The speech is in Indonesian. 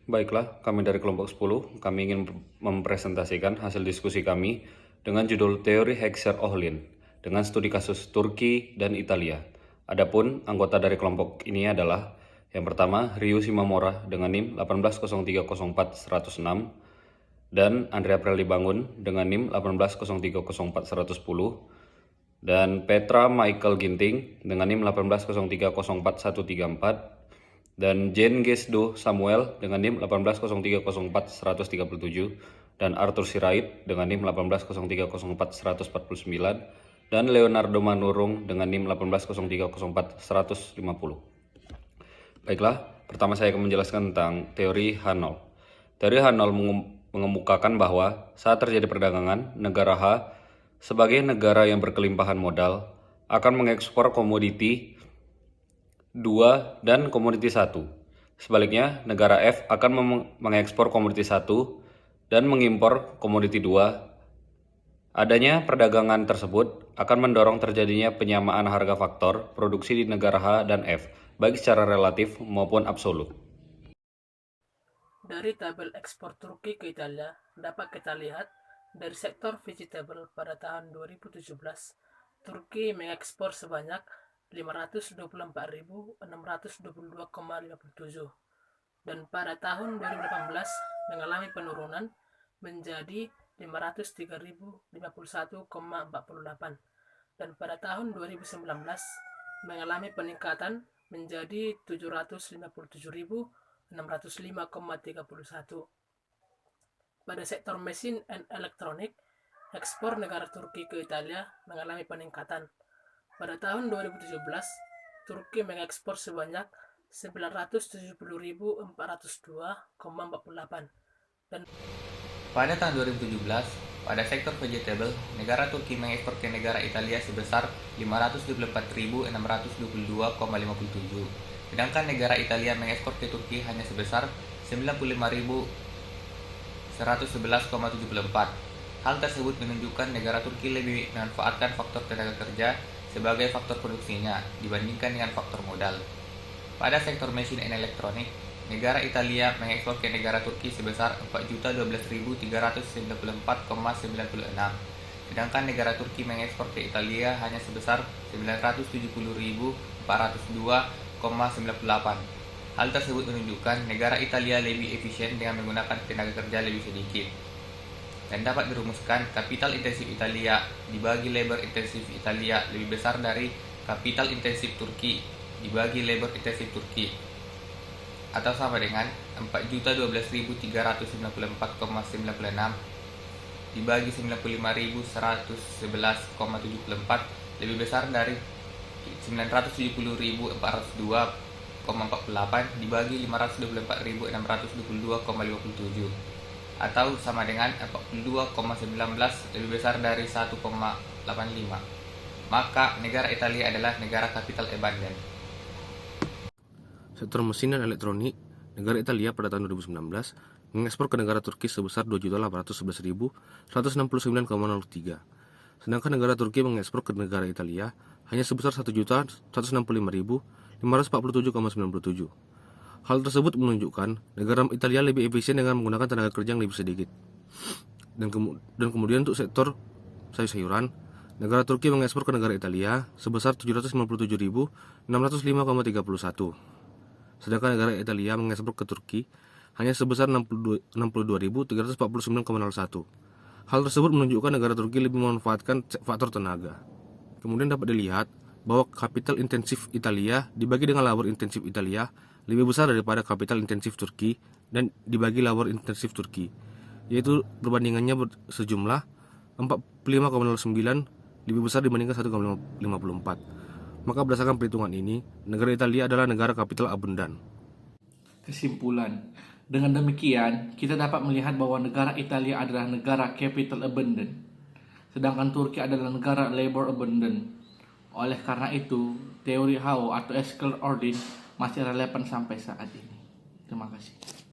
Baiklah, kami dari kelompok 10, kami ingin mempresentasikan hasil diskusi kami dengan judul Teori Heckscher-Ohlin dengan studi kasus Turki dan Italia. Adapun anggota dari kelompok ini adalah yang pertama Ryu Shimamura dengan NIM 180304106 dan Andrea Preli Bangun dengan NIM 180304110 dan Petra Michael Ginting dengan NIM 180304134 dan Jane Gesdo Samuel dengan NIM 180304137 dan Arthur Sirait dengan NIM 180304149 dan Leonardo Manurung dengan NIM 180304150. Baiklah, pertama saya akan menjelaskan tentang teori H0. Teori H0 mengemukakan bahwa saat terjadi perdagangan, negara H sebagai negara yang berkelimpahan modal akan mengekspor komoditi 2 dan komoditi 1. Sebaliknya, negara F akan mengekspor komoditi 1 dan mengimpor komoditi 2. Adanya perdagangan tersebut akan mendorong terjadinya penyamaan harga faktor produksi di negara H dan F, baik secara relatif maupun absolut. Dari tabel ekspor Turki ke Italia, dapat kita lihat dari sektor vegetable pada tahun 2017, Turki mengekspor sebanyak 524.622,57 dan pada tahun 2018 mengalami penurunan menjadi 503.051,48 dan pada tahun 2019 mengalami peningkatan menjadi 757.605,31. Pada sektor mesin and elektronik, ekspor negara Turki ke Italia mengalami peningkatan. Pada tahun 2017, Turki mengekspor sebanyak 970.402,48 dan pada tahun 2017, pada sektor vegetable, negara Turki mengekspor ke negara Italia sebesar 524.622,57, sedangkan negara Italia mengekspor ke Turki hanya sebesar 95.111,74. Hal tersebut menunjukkan negara Turki lebih memanfaatkan faktor tenaga kerja sebagai faktor produksinya dibandingkan dengan faktor modal. Pada sektor mesin dan elektronik, negara Italia mengekspor ke negara Turki sebesar 4.012.094,96, sedangkan negara Turki mengekspor ke Italia hanya sebesar 970.402,98. Hal tersebut menunjukkan negara Italia lebih efisien dengan menggunakan tenaga kerja lebih sedikit. Dan dapat dirumuskan kapital intensif Italia dibagi labor intensif Italia lebih besar dari kapital intensif Turki dibagi labor intensif Turki, atau sama dengan 4.012.394,96 dibagi 95.111,74 lebih besar dari 970.402,48 dibagi 524.622,57, atau sama dengan 42,19 lebih besar dari 1,85. Maka negara Italia adalah negara capital abundant. Sektor mesin dan elektronik, negara Italia pada tahun 2019 mengekspor ke negara Turki sebesar 2.811.169,03. Sedangkan negara Turki mengekspor ke negara Italia hanya sebesar 1.165.547,97. Hal tersebut menunjukkan negara Italia lebih efisien dengan menggunakan tenaga kerja yang lebih sedikit. Dan kemudian untuk sektor sayur-sayuran, negara Turki mengekspor ke negara Italia sebesar 757.605,31. Sedangkan negara Italia mengekspor ke Turki hanya sebesar 62.349,01. Hal tersebut menunjukkan negara Turki lebih memanfaatkan faktor tenaga. Kemudian dapat dilihat bahwa kapital intensif Italia dibagi dengan labor intensif Italia lebih besar daripada kapital intensif Turki dan dibagi labor intensif Turki, yaitu perbandingannya sejumlah 45,09 lebih besar dibandingkan 1,54. Maka berdasarkan perhitungan ini, negara Italia adalah negara kapital abundan. Kesimpulan, dengan demikian kita dapat melihat bahwa negara Italia adalah negara capital abundant, sedangkan Turki adalah negara labor abundant. Oleh karena itu, teori Howe atau Heckscher-Ohlin masih relevan sampai saat ini. Terima kasih.